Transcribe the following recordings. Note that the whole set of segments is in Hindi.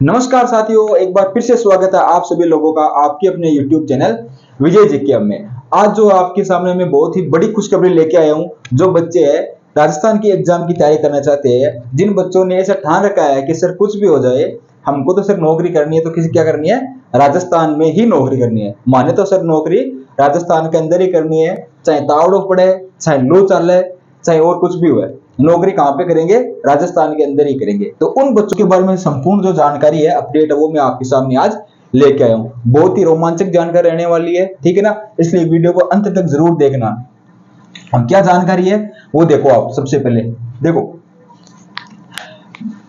नमस्कार साथियों, एक बार फिर से स्वागत है आप सभी लोगों का आपके अपने YouTube चैनल विजय जी में। आज जो आपके सामने मैं बहुत ही बड़ी खुशखबरी लेके आया हूँ। जो बच्चे हैं राजस्थान की एग्जाम की तैयारी करना चाहते हैं, जिन बच्चों ने ऐसा ठान रखा है कि सर कुछ भी हो जाए हमको तो सिर्फ नौकरी करनी है, तो किसी क्या करनी है, राजस्थान में ही नौकरी करनी है। माने तो सर नौकरी राजस्थान के अंदर ही करनी है, चाहे तावड़ो पड़े, चाहे लू चले, चाहे और कुछ भी हुए, नौकरी कहां पे करेंगे, राजस्थान के अंदर ही करेंगे। तो उन बच्चों के बारे में संपूर्ण जो जानकारी है, अपडेट है, वो मैं आपके सामने आज लेके आया हूं। बहुत ही रोमांचक जानकारी रहने वाली है, ठीक है ना, इसलिए वीडियो को अंत तक जरूर देखना। हम क्या जानकारी है वो देखो। आप सबसे पहले देखो,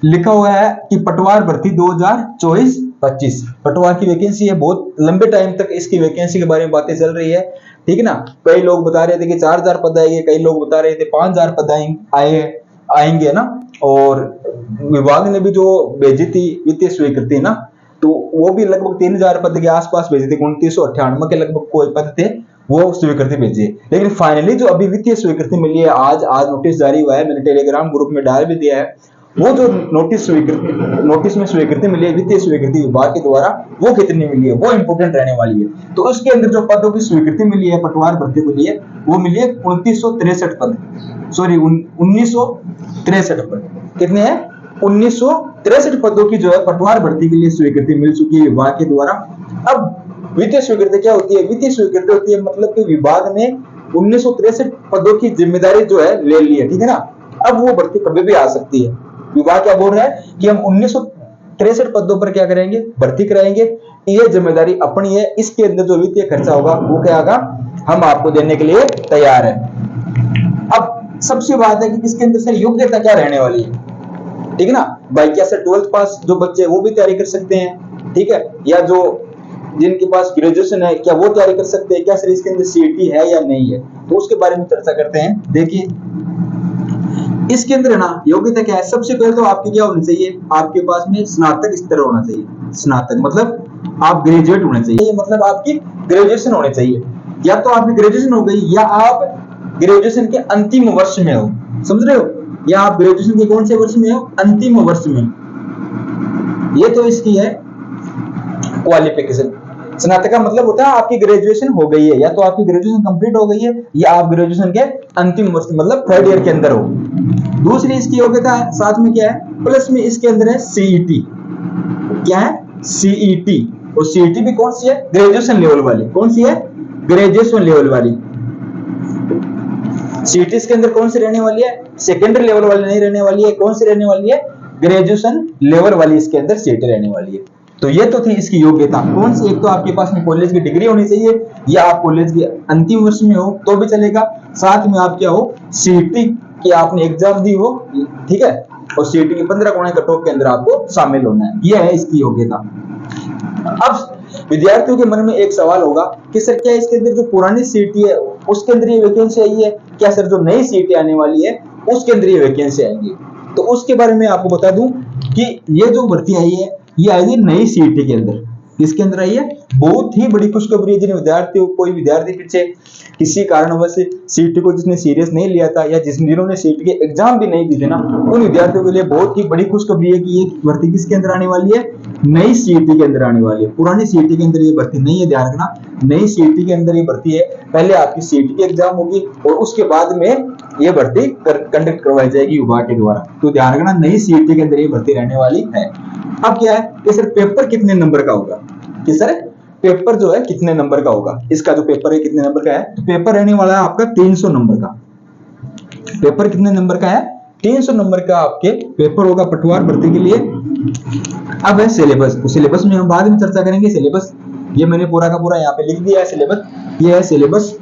लिखा हुआ है कि पटवार भर्ती 2024-25 पटवार की वैकेंसी है। बहुत लंबे टाइम तक इसकी वैकेंसी के बारे में बातें चल रही है, ठीक है ना। कई लोग बता रहे थे कि 4000 पद आएंगे, कई लोग बता रहे थे 5000 पद आएंगे ना। और विभाग ने भी जो भेजी थी वित्तीय स्वीकृति ना, तो वो भी लगभग 3000 पद के आसपास भेजी थी। 2998 के लगभग कोई पद थे, वो स्वीकृति भेजी है। लेकिन फाइनली जो अभी वित्तीय स्वीकृति मिली है, आज नोटिस जारी हुआ है, मैंने टेलीग्राम ग्रुप में डाल भी दिया है। वो जो नोटिस में स्वीकृति मिली है वित्तीय स्वीकृति विभाग के द्वारा, वो कितनी मिली है वो इंपोर्टेंट रहने वाली है। तो उसके अंदर जो पदों की स्वीकृति मिली है पटवार भर्ती के लिए, वो मिली है 2963 पद, सॉरी 1963 पद। कितने हैं? 1963 पदों की जो है पटवार भर्ती के लिए स्वीकृति मिल चुकी है विभाग के द्वारा। अब वित्तीय स्वीकृति क्या होती है? वित्तीय स्वीकृति होती है मतलब कि विभाग ने 1963 पदों की जिम्मेदारी जो है ले ली है, ठीक है ना। अब वो भर्ती कभी भी आ सकती है। विभाग क्या बोल रहा है कि हम 1963 पदों पर क्या करेंगे, भर्ती कराएंगे, ये जिम्मेदारी अपनी है। इसके अंदर जो वित्तीय खर्चा होगा वो क्या होगा, हम आपको देने के लिए तैयार है। अब सबसे बात है कि इसके अंदर सर योग्यता क्या रहने वाली है, ठीक है ना। भाई क्या सर 12th पास जो बच्चे वो भी तैयारी कर सकते हैं, ठीक है, या जो जिनके पास ग्रेजुएशन है क्या वो तैयारी कर सकते हैं? क्या सर इसके अंदर सीईटी है या नहीं है? तो उसके बारे में चर्चा करते हैं। देखिए इसके अंदर है ना, योग्यता क्या है। सबसे पहले तो आपकी क्या होनी चाहिए, आपके पास में स्नातक स्तर होना चाहिए। स्नातक मतलब आप ग्रेजुएट होने चाहिए, मतलब आपकी ग्रेजुएशन होनी चाहिए। या तो आपकी ग्रेजुएशन हो गई, या आप ग्रेजुएशन के अंतिम वर्ष में हो, समझ रहे हो, या आप ग्रेजुएशन के कौन से वर्ष में हो, अंतिम वर्ष में। ये तो इसकी है क्वालिफिकेशन। स्नातक का मतलब होता है आपकी ग्रेजुएशन हो गई है, या तो आपकी ग्रेजुएशन कंप्लीट हो गई है, या आप ग्रेजुएशन के अंतिम वर्ष मतलब 3rd ईयर के अंदर हो। दूसरी इसकी योग्यता है, साथ में क्या है, प्लस में इसके अंदर है सीईटी। क्या है? सीईटी। और सीईटी भी कौन सी है? ग्रेजुएशन लेवल वाली। कौन सी है? ग्रेजुएशन लेवल वाली। सीईटी इसके अंदर कौन सी रहने वाली है? सेकेंडरी लेवल वाली नहीं रहने वाली है। कौन सी रहने वाली है? ग्रेजुएशन लेवल वाली इसके अंदर सीईटी रहने वाली है। तो ये तो थी इसकी योग्यता। कौन सी? एक तो आपके पास में कॉलेज की डिग्री होनी चाहिए, या आप कॉलेज के अंतिम वर्ष में हो तो भी चलेगा। साथ में आप क्या हो, सीईटी की आपने एग्जाम दी हो, ठीक है, और सीईटी के 15 गुना कट ऑफ के अंदर आपको शामिल होना है। यह है इसकी योग्यता। अब विद्यार्थियों के मन में एक सवाल होगा कि सर क्या इसके अंदर जो पुरानी सीईटी है उसके अंदर ये वैकेंसी आई है, क्या सर जो नई सीईटी आने वाली है उसके अंदर ये वैकेंसी आएंगी? तो उसके बारे में आपको बता दूं कि ये जो भर्ती आई है ये आई है नई सीईटी के अंदर। किसके अंदर आई है? बहुत ही बड़ी खुशखबरी है। जिन विद्यार्थियों, कोई विद्यार्थी पीछे किसी कारणवश सीईटी को जिसने सीरियस नहीं लिया था, या जिन्होंने सीईटी के एग्जाम भी नहीं दिए थे ना, उन विद्यार्थियों के लिए बहुत ही बड़ी खुशखबरी है कि ये भर्ती किसके अंदर आने वाली है? नई सीईटी के अंदर आने वाली है। पुरानी सीईटी के अंदर ये भर्ती नहीं है, ध्यान रखना। नई सीईटी के अंदर ये भर्ती है। पहले आपकी सीईटी की एग्जाम होगी और उसके बाद में ये भर्ती कंडक्ट करवाई जाएगी विभाग के द्वारा। तो ध्यान रखना, नई सीईटी के अंदर ये भर्ती रहने वाली है। अब क्या है कि सर पेपर कितने नंबर का होगा, कि सर पेपर जो है कितने नंबर का होगा, इसका जो पेपर है कितने नंबर का है? तो पेपर रहने वाला है आपका 300 नंबर का। पेपर कितने नंबर का है? 300 नंबर का आपके पेपर होगा पटवार भर्ती के लिए। अब है सिलेबस। तो सिलेबस में हम बाद में चर्चा करेंगे। सिलेबस ये मैंने पूरा का पूरा यहाँ पे लिख दिया है, सिलेबस ये है सिलेबस।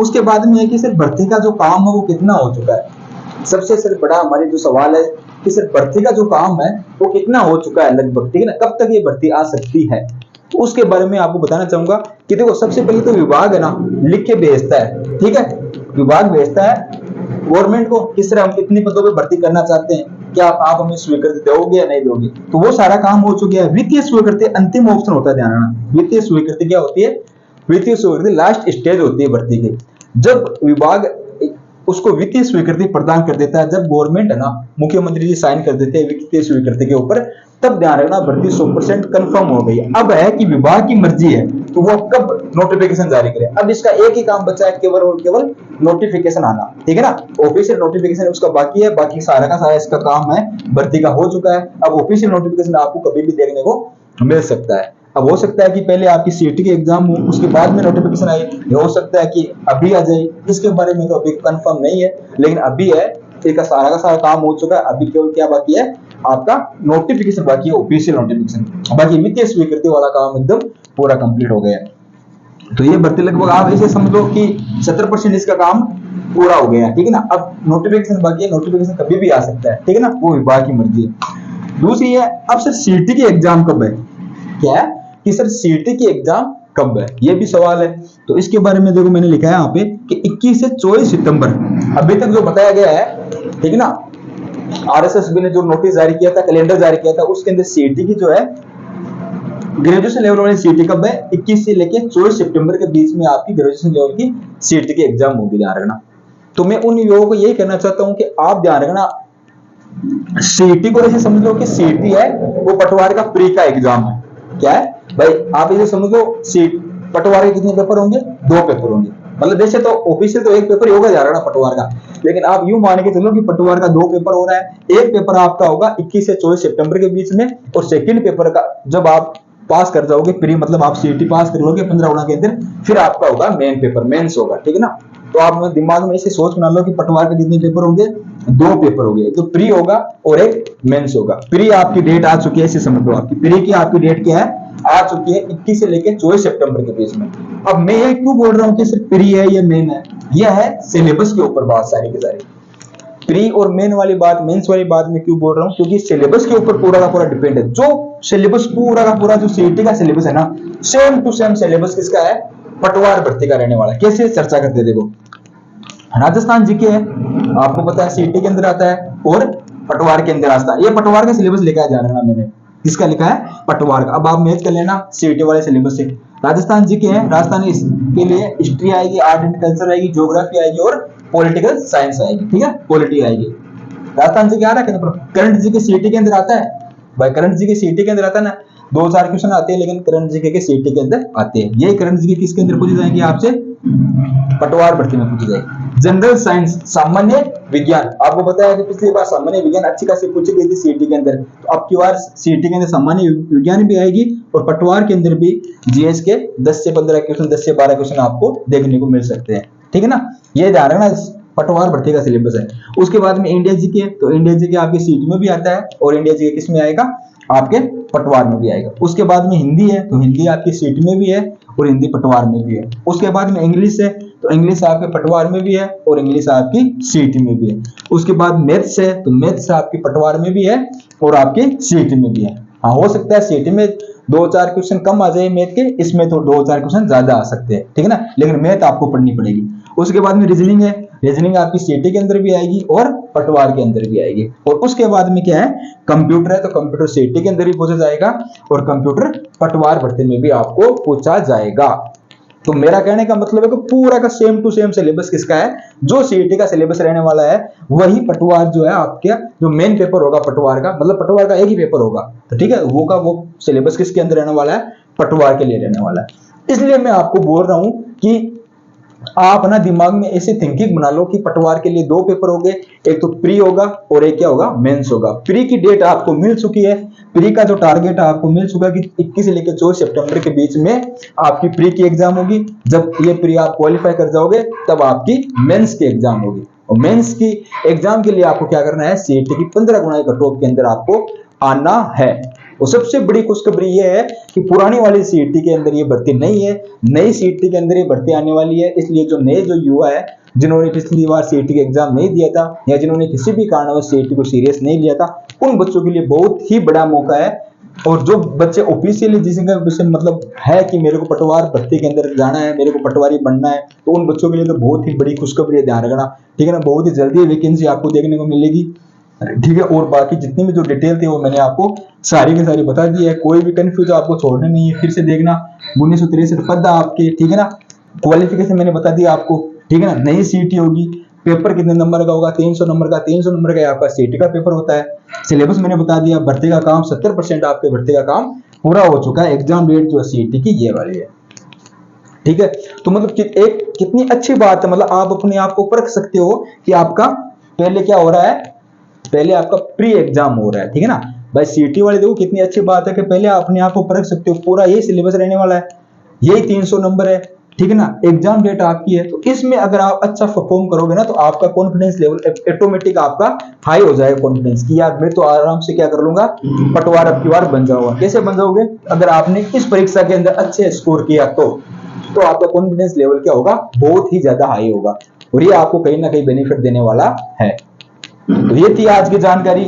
उसके बाद में है कि सर भर्ती का जो काम है वो कितना हो चुका है। सबसे सर बड़ा हमारे जो सवाल है कि सर भर्ती का जो काम है वो कितना हो चुका है लगभग, ठीक है ना, कब तक ये भर्ती आ सकती है। तो उसके बारे में आपको बताना चाहूंगा कि देखो सबसे पहले तो विभाग है ना लिख के भेजता है, ठीक है, विभाग भेजता है गवर्नमेंट को किस तरह हम कितनी पदों पे भर्ती करना चाहते हैं, क्या आप हमें स्वीकृति दोगे या नहीं दोगे। तो वो सारा काम हो चुका है। वित्तीय स्वीकृति अंतिम ऑप्शन होता है, ध्यान रखना। वित्तीय स्वीकृति क्या होती है? वित्तीय स्वीकृति लास्ट स्टेज होती है भर्ती की। जब विभाग उसको वित्तीय स्वीकृति प्रदान कर देता है, जब गवर्नमेंट है ना, मुख्यमंत्री जी साइन कर देते हैं वित्तीय स्वीकृति के ऊपर, तब ध्यान रखना भर्ती 100% कंफर्म हो गई। अब है कि विभाग की मर्जी है तो वो कब नोटिफिकेशन जारी करे। अब इसका एक ही काम बचा है, केवल और केवल नोटिफिकेशन आना, ठीक है ना। ऑफिशियल नोटिफिकेशन उसका बाकी है, बाकी सारा का सारा इसका काम है भर्ती का हो चुका है। अब ऑफिशियल नोटिफिकेशन आपको कभी भी देखने को मिल सकता है। अब हो सकता है कि पहले आपकी सीटी के एग्जाम हो, उसके बाद में नोटिफिकेशन आए, हो सकता है कि अभी आ जाए, इसके बारे में तो अभी कंफर्म नहीं है, लेकिन अभी है, इसका सारा का सारा काम हो चुका है। अभी केवल क्या बाकी है, आपका नोटिफिकेशन बाकी है, ऑफिशियल नोटिफिकेशन। बाकी वित्तीय स्वीकृति वाला काम एकदम पूरा कंप्लीट हो गया है। तो ये भर्ती लगभग आप ऐसे समझ लो कि 70% इसका काम पूरा हो गया है, ठीक है ना। अब नोटिफिकेशन बाकी है, नोटिफिकेशन कभी भी आ सकता है, ठीक है ना, वो विभाग की मर्जी है। दूसरी है, अब सर सीटी की एग्जाम कब है, क्या है कि सर सीटी की एग्जाम कब है, ये भी सवाल है। तो इसके बारे में देखो मैंने लिखा है यहाँ पे कि 21 से 24 सितंबर अभी तक जो बताया गया है, ठीक है ना। आरएसएसबी ने जो नोटिस जारी किया था, कैलेंडर जारी किया था, उसके अंदर सीटी की जो है ग्रेजुएशन लेवल वाली सीटी कब है, 21 से लेके 24 सितंबर के बीच में आपकी ग्रेजुएशन लेवल की सीटी की एग्जाम होगी, ध्यान रखना। तो मैं उन युवाओं को यही कहना चाहता हूं कि आप ध्यान रखना, सीटी को ऐसे समझ लो कि सीटी है वो पटवार का प्री का एग्जाम है। क्या है भाई, आप इसे समझ लो, सीट पटवार के कितने पेपर होंगे, 2 पेपर होंगे। मतलब वैसे तो ऑफिशियल तो 1 पेपर ही होगा, जा रहा ना पटवार का, लेकिन आप यूं मान के चलो कि पटवार का 2 पेपर हो रहा है। एक पेपर आपका होगा 21 से 24 सितंबर के बीच में, और सेकंड पेपर का जब आप पास कर जाओगे प्री, मतलब आप सीटी पास कर लोगे 15 गुना के अंदर, फिर आपका होगा मेन पेपर, मेंस होगा, ठीक है ना। तो आप दिमाग में ऐसे सोच बना लो कि पटवार के कितने पेपर होंगे, 2 पेपर होंगे, एक तो प्री होगा और एक मेंस होगा। प्री आपकी डेट आ चुकी है, इसे समझ लो, आपकी प्री की आपकी डेट क्या है, आ चुकी है 21 से लेकर 24 सितंबर के बीच में। अब मैं ये क्यों बोल रहा हूँ कि सिर्फ प्री है या मेन है, यह है सिलेबस के ऊपर बात सारी की सारी। प्री और मेन वाली बात, मेंस वाली बात में क्यों बोल रहा हूँ, क्योंकि सिलेबस के ऊपर पूरा का पूरा डिपेंड है। जो सिलेबस पूरा का पूरा जो सीटी का सिलेबस है ना, सेम टू सेम सिलेबस किसका है, पटवार भर्ती का रहने वाला है। कैसे चर्चा करते हैं देखो, राजस्थान जीके है, आपको पता है सीटी के अंदर आता है और पटवार के अंदर आता है। ये पटवार का सिलेबस लिखा है, जान रहा मैंने किसका लिखा है, पटवार का। अब आप मैच कर लेना सीटी वाले सिलेबस से। राजस्थान जीके है, राजस्थान के लिए हिस्ट्री आएगी, आर्ट एंड कल्चर आएगी, ज्योग्राफी आएगी और पॉलिटिकल साइंस आएगी, ठीक है, पॉलिटी आएगी। राजस्थान जीके आ रहा है, करंट जीके सीटी के अंदर आता है भाई, करंट जीके सीटी के अंदर आता है ना, 2-4 क्वेश्चन आते हैं, लेकिन करंट जीके के सीटी के अंदर आते हैं। ये करंट जीके किसके अंदर पूछे जाएंगे आपसे, पटवार भर्ती में पूछी जाएगी। जनरल साइंस, सामान्य विज्ञान, आपको पता है कि पिछली बार सामान्य विज्ञान अच्छी खासी पूछी गई थी सीटी के अंदर, तो अब की बार सीटी के अंदर सामान्य विज्ञान भी आएगी और पटवार के अंदर भी जीएस के 10 से 15 क्वेश्चन, 10 से 12 क्वेश्चन आपको देखने को मिल सकते हैं, ठीक है ना। ये ध्यान रखना, पटवार भर्ती का सिलेबस है। उसके बाद में इंडिया जीके, तो इंडिया जीके आपकी सीटी में भी आता है और इंडिया जीके किस में आएगा, आपके पटवार में भी आएगा। उसके बाद में हिंदी है, तो हिंदी आपकी सीटी में भी है और हिंदी पटवार में भी है। उसके बाद में इंग्लिश है, तो इंग्लिश आपके पटवार में भी है और इंग्लिश आपकी सीटी में भी है। उसके बाद मैथ्स है, तो मैथ्स आपकी पटवार में भी है और आपकी सीटी में भी है। हाँ, हो सकता है सीटी में 2-4 क्वेश्चन कम आ जाए मैथ के, इसमें तो 2-4 क्वेश्चन ज्यादा आ सकते हैं, ठीक है ना, लेकिन मैथ आपको पढ़नी पड़ेगी। उसके बाद में रीजनिंग है, रीजनिंग आपकी सीटी के अंदर भी आएगी और पटवार के अंदर भी आएगी। और उसके बाद में क्या है, कंप्यूटर है, तो कंप्यूटर सीटी के अंदर ही पूछा जाएगा और कंप्यूटर पटवार भर्ती में भी आपको पूछा जाएगा। तो मेरा कहने का मतलब है कि पूरा का सेम टू सेम सिलेबस किसका है, जो सीटी का सिलेबस रहने वाला है वही पटवार जो है आपके, जो मेन पेपर होगा पटवार का, मतलब पटवार का एक ही पेपर होगा, तो ठीक है, वो का वो सिलेबस किसके अंदर रहने वाला है, पटवार के लिए रहने वाला है। इसलिए मैं आपको बोल रहा हूं कि आप ना दिमाग में ऐसे थिंकिंग बना लो कि पटवार के लिए 2 पेपर होंगे, एक तो प्री होगा और एक क्या होगा, मेंस होगा। प्री की डेट आपको मिल चुकी है, प्री का जो टारगेट आपको मिल चुका है कि 21 से लेकर 24 सितंबर के बीच में आपकी प्री की एग्जाम होगी। जब ये प्री आप क्वालिफाई कर जाओगे तब आपकी मेंस की एग्जाम होगी, और मेंस की एग्जाम के लिए आपको क्या करना है, सीटी की 15 गुना कट ऑफ के अंदर आपको आना है। और सबसे बड़ी खुशखबरी ये है कि पुरानी वाली सीटी के अंदर ये भर्ती नहीं है, नई सीटी के अंदर ये भर्ती आने वाली है। इसलिए जो नए जो युवा है, जिन्होंने पिछली बार सीटी का एग्जाम नहीं दिया था या जिन्होंने किसी भी कारणवश सीटी को सीरियस नहीं लिया था, उन बच्चों के लिए बहुत ही बड़ा मौका है। और जो बच्चे ऑफिशियली जिसका मतलब है कि मेरे को पटवार भर्ती के अंदर जाना है, मेरे को पटवारी बनना है, तो उन बच्चों के लिए तो बहुत ही बड़ी खुशखबरी है, ध्यान रखना, ठीक है ना। बहुत ही जल्दी वैकेंसी आपको देखने को मिलेगी, ठीक है। और बाकी जितनी भी जो डिटेल थी वो मैंने आपको सारी की सारी बता दी है, कोई भी कंफ्यूज आपको छोड़ना नहीं है। फिर से देखना, 1963 पद आपके, ठीक है ना। क्वालिफिकेशन मैंने बता दिया आपको, ठीक है ना। नई सीटी होगी, पेपर कितने नंबर का होगा, 300 नंबर का, 300 नंबर का आपका सीटी का पेपर होता है। सिलेबस मैंने बता दिया, भर्ती का काम 70% आपके भर्ती का काम पूरा हो चुका है। एग्जाम डेट जो सीईटी की ये वाली है, ठीक है। तो मतलब एक कितनी अच्छी बात है, मतलब आप अपने आप को परख सकते हो कि आपका पहले क्या हो रहा है, पहले आपका प्री एग्जाम हो रहा है, ठीक है ना भाई। सीईटी वाले देखो कितनी अच्छी बात है कि पहले आप अपने आप को परख सकते हो, पूरा यही सिलेबस रहने वाला है, यही 300 नंबर है, ठीक है ना। एग्जाम डेट आपकी है, तो इसमें अगर आप अच्छा परफॉर्म करोगे ना, तो आपका कॉन्फिडेंस लेवल ऑटोमेटिक आपका हाई हो जाएगा, कॉन्फिडेंस की यार मैं तो आराम से क्या कर लूंगा, पटवार अब की बार बन जाऊंगा। कैसे बन जाओगे, अगर आपने इस परीक्षा के अंदर अच्छे स्कोर किया तो आपका कॉन्फिडेंस लेवल क्या होगा, बहुत ही ज्यादा हाई होगा, और ये आपको कहीं ना कहीं बेनिफिट देने वाला है। तो ये थी आज की जानकारी।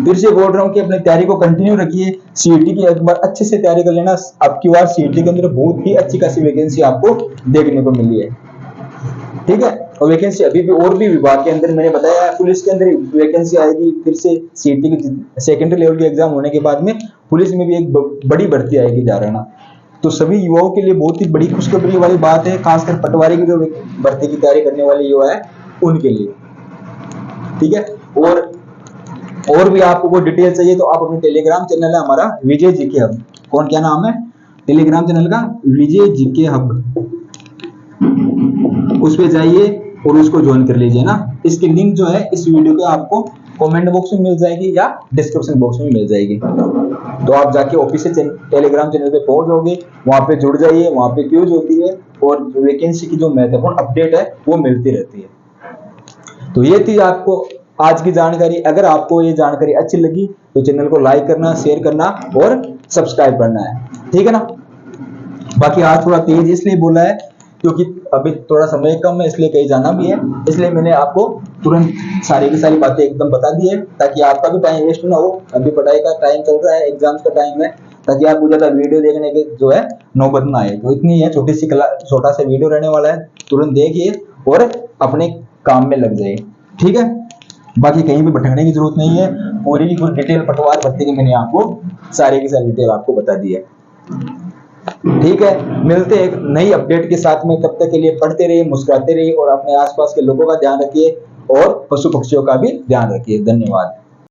फिर से बोल रहा हूँ कि अपनी तैयारी को कंटिन्यू रखिए, सीईटी की एक बार अच्छे से तैयारी कर लेना। अब की बार सीईटी के अंदर बहुत ही अच्छी खासी वैकेंसी आपको देखने को मिली है, ठीक है। और वैकेंसी अभी भी और भी विभाग के अंदर मैंने बताया, पुलिस के अंदर वैकेंसी आएगी, फिर से सीईटी की सेकेंडरी लेवल के एग्जाम होने के बाद में पुलिस में भी एक बड़ी भर्ती आएगी जा रहा है ना। तो सभी युवाओं के लिए बहुत ही बड़ी खुशखबरी वाली बात है, खासकर पटवारी की जो भर्ती की तैयारी करने वाले युवा है उनके लिए, ठीक है। और भी आपको कोई डिटेल चाहिए तो आप अपने टेलीग्राम चैनल है हमारा विजय जीके हब, कौन क्या नाम है टेलीग्राम चैनल का, विजय जीके हब, उस पे जाइए और उसको ज्वाइन कर लीजिए ना। इसकी लिंक जो है इस वीडियो के आपको कमेंट बॉक्स में मिल जाएगी या डिस्क्रिप्शन बॉक्स में मिल जाएगी। तो आप जाके ऑफिशियल टेलीग्राम चैनल पे पहुंच जाओगे, वहां पे जुड़ जाइए, वहां पे क्यूज होती है और वैकेंसी की जो महत्वपूर्ण अपडेट है वो मिलती रहती है। तो ये थी आपको आज की जानकारी। अगर आपको ये जानकारी अच्छी लगी तो चैनल को लाइक करना, शेयर करना और सब्सक्राइब करना है, ठीक है ना। बाकी आज थोड़ा तेज इसलिए बोला है क्योंकि अभी थोड़ा समय कम है, इसलिए कहीं जाना भी है, इसलिए मैंने आपको तुरंत सारी की सारी बातें एकदम बता दी है, ताकि आपका भी टाइम वेस्ट ना हो। अभी पढ़ाई का टाइम चल रहा है, एग्जाम्स का टाइम है, ताकि आपको ज्यादा वीडियो देखने के जो है नौबत ना आए। तो इतनी है छोटा सा वीडियो रहने वाला है, तुरंत देखिए और अपने काम में लग जाइए, ठीक है। बाकी कहीं भी भटकने की जरूरत नहीं है, और ये कुछ डिटेल पटवार भर्ती की मैंने आपको सारी की सारी डिटेल आपको बता दी है, ठीक है। मिलते हैं एक नई अपडेट के साथ में, तब तक के लिए पढ़ते रहिए, मुस्कुराते रहिए और अपने आसपास के लोगों का ध्यान रखिए और पशु पक्षियों का भी ध्यान रखिए। धन्यवाद।